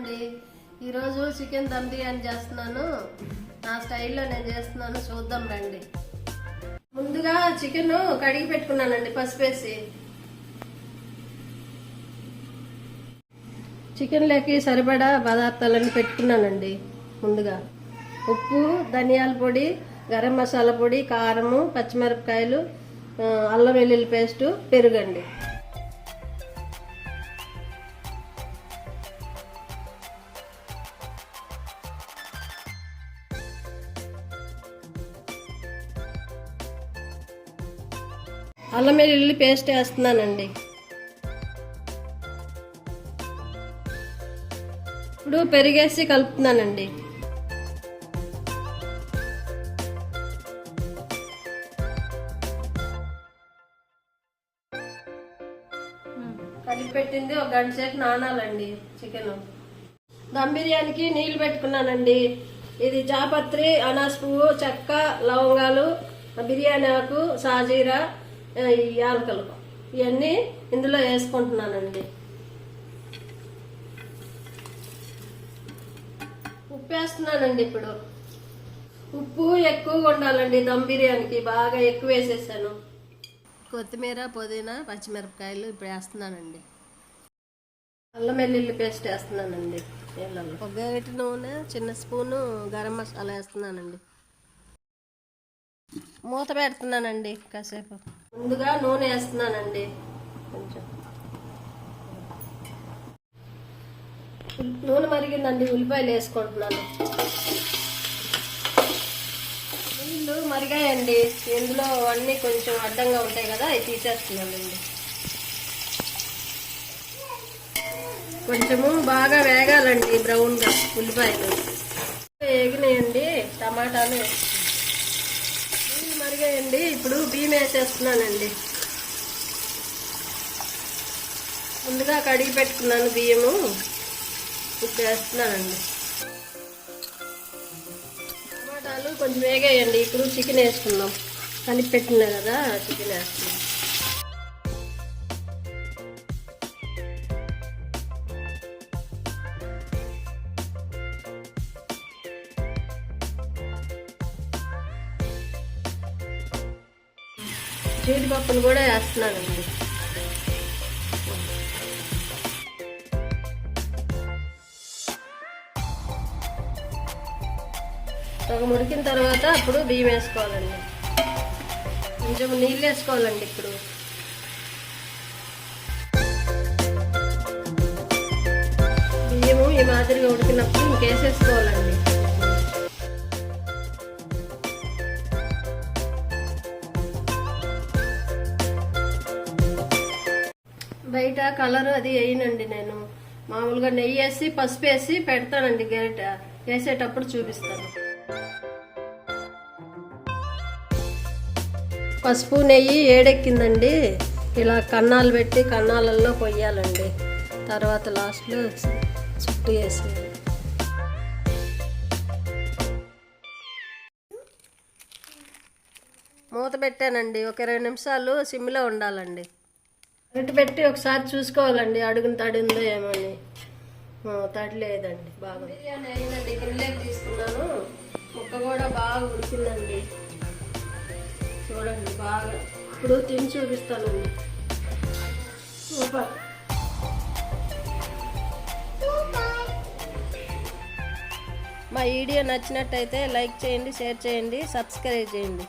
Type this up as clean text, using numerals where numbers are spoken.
అండి. ఈరోజు చికెన్ దమ్ బిర్యానీ చేస్తున్నాను. నా స్టైల్లో నేను చేస్తున్నాను, చూద్దాం రండి. ముందుగా చికెన్ కడిగి పెట్టుకున్నానండి పసుపేసి. చికెన్లోకి సరిపడా పదార్థాలన్నీ పెట్టుకున్నానండి. ముందుగా ఉప్పు, ధనియాల పొడి, గరం మసాలా పొడి, కారము, పచ్చిమిరపకాయలు, అల్లం వెల్లుల్లి పేస్టు, పెరుగండి. అల్లం వెల్లుల్లి పేస్ట్ వేస్తున్నానండి. ఇప్పుడు పెరిగేసి కలుపుతున్నానండి. కలిపి పెట్టింది ఒక గంట సేపు నానాలండి చికెన్. దమ్ బిర్యానీకి నీళ్లు పెట్టుకున్నానండి. ఇది జాపత్రి, అనాస్ పువ్వు, చెక్క, లవంగాలు, బిర్యానీ ఆకు, సాజీరా, యాలకలు ఇవన్నీ ఇందులో వేసుకుంటున్నానండి. ఉప్పు వేస్తున్నానండి. ఇప్పుడు ఉప్పు ఎక్కువగా ఉండాలండి దమ్ బిర్యానీకి, బాగా ఎక్కువ వేసేసాను. కొత్తిమీర, పుదీనా, పచ్చిమిరపకాయలు ఇప్పుడు వేస్తున్నానండి. అల్లం వెల్లుల్లి పేస్ట్ వేస్తున్నానండి. నీళ్ళల్లో ఒక గరిటె నూనె, చిన్న స్పూను గరం మసాలా వేస్తున్నానండి. మూత పెడుతున్నానండి కాసేపు. ముందుగా నూనె వేస్తున్నానండి. కొంచెం నూనె మరిగిందండి, ఉల్లిపాయలు వేసుకుంటున్నాను. నీళ్ళు మరిగాయండి. ఇందులో అన్నీ కొంచెం అడ్డంగా ఉంటాయి కదా, అవి తీసేస్తున్నానండి. కొంచెము బాగా వేగాలండి, బ్రౌన్గా ఉల్లిపాయలు వేగినాయండి. టమాటాలు నీళ్ళు మరిగాయండి. ఇప్పుడు బియ్యం వేసేస్తున్నానండి. ముందుగా కడిగి పెట్టుకున్నాను బియ్యము, ఇప్పుడు వేస్తున్నానండి. టమాటాలు కొంచెం వేగాయండి. ఇప్పుడు చికెన్ వేసుకుందాం. కలిపి పెట్టినా కదా, చికెన్ వేస్తున్నాం. జీడిపప్పులు కూడా వేస్తున్నానండి. ఒక ఉడికిన తర్వాత అప్పుడు బియ్యం వేసుకోవాలండి. కొంచెం నీళ్ళు వేసుకోవాలండి. ఇప్పుడు బియ్యము ఈ మాదిరిగా ఉడికినప్పుడు ఇంకేసేసుకోవాలండి. బయట కలర్ అది వేయనండి. నేను మామూలుగా నెయ్యి వేసి పసుపు వేసి పెడతానండి. గరిట వేసేటప్పుడు చూపిస్తాను. పసుపు నెయ్యి ఏడెక్కిందండి. ఇలా కన్నాలు పెట్టి కన్నాలలో కొయ్యాలండి. తర్వాత లాస్ట్లో చుట్టూ వేసి మూత పెట్టానండి. ఒక 20 నిమిషాలు సిమ్లో ఉండాలండి. గట్టి పెట్టి ఒకసారి చూసుకోవాలండి, అడుగున తడి ఉందో ఏమో అని. తడి లేదండి. బాగా బిర్యానీ అయిందండి. గిన్నెలోకి తీసుకున్నాను. ముక్క కూడా బాగా ఉడికిందండి. చూడండి బాగా. ఇప్పుడు తిని చూపిస్తానండి. సూపర్. మా వీడియో నచ్చినట్టయితే లైక్ చేయండి, షేర్ చేయండి, సబ్స్క్రైబ్ చేయండి.